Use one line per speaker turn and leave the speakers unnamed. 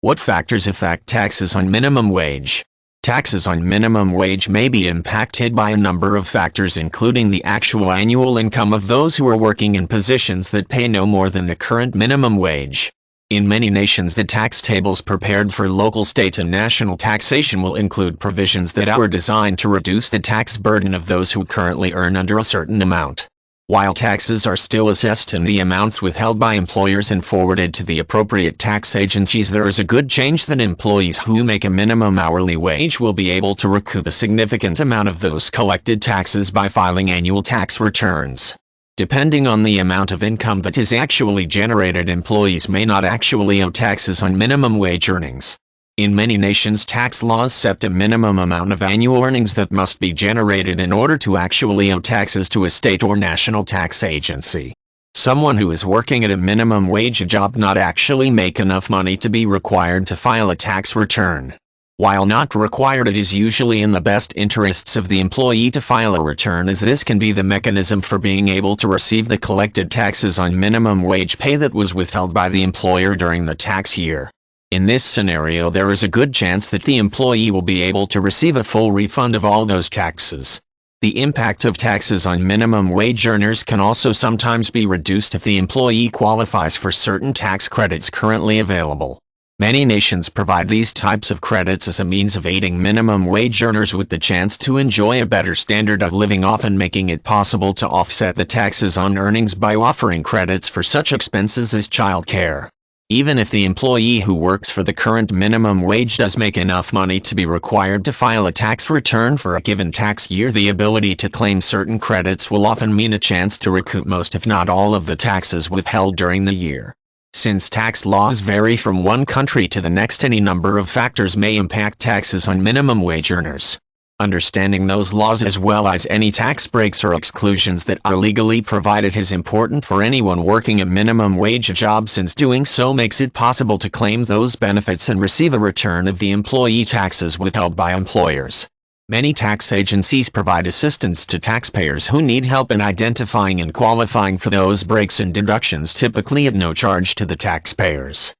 What factors affect taxes on minimum wage? Taxes on minimum wage may be impacted by a number of factors, including the actual annual income of those who are working in positions that pay no more than the current minimum wage. In many nations, the tax tables prepared for local, state, and national taxation will include provisions that are designed to reduce the tax burden of those who currently earn under a certain amount. While taxes are still assessed and the amounts withheld by employers and forwarded to the appropriate tax agencies, there is a good chance that employees who make a minimum hourly wage will be able to recoup a significant amount of those collected taxes by filing annual tax returns. Depending on the amount of income that is actually generated, employees may not actually owe taxes on minimum wage earnings. In many nations, tax laws set a minimum amount of annual earnings that must be generated in order to actually owe taxes to a state or national tax agency. Someone who is working at a minimum wage job not actually make enough money to be required to file a tax return. While not required, it is usually in the best interests of the employee to file a return, as this can be the mechanism for being able to receive the collected taxes on minimum wage pay that was withheld by the employer during the tax year. In this scenario, there is a good chance that the employee will be able to receive a full refund of all those taxes. The impact of taxes on minimum wage earners can also sometimes be reduced if the employee qualifies for certain tax credits currently available. Many nations provide these types of credits as a means of aiding minimum wage earners with the chance to enjoy a better standard of living, often making it possible to offset the taxes on earnings by offering credits for such expenses as childcare. Even if the employee who works for the current minimum wage does make enough money to be required to file a tax return for a given tax year, the ability to claim certain credits will often mean a chance to recoup most, if not all, of the taxes withheld during the year. Since tax laws vary from one country to the next, any number of factors may impact taxes on minimum wage earners. Understanding those laws, as well as any tax breaks or exclusions that are legally provided, is important for anyone working a minimum wage job, since doing so makes it possible to claim those benefits and receive a return of the employee taxes withheld by employers. Many tax agencies provide assistance to taxpayers who need help in identifying and qualifying for those breaks and deductions, typically at no charge to the taxpayers.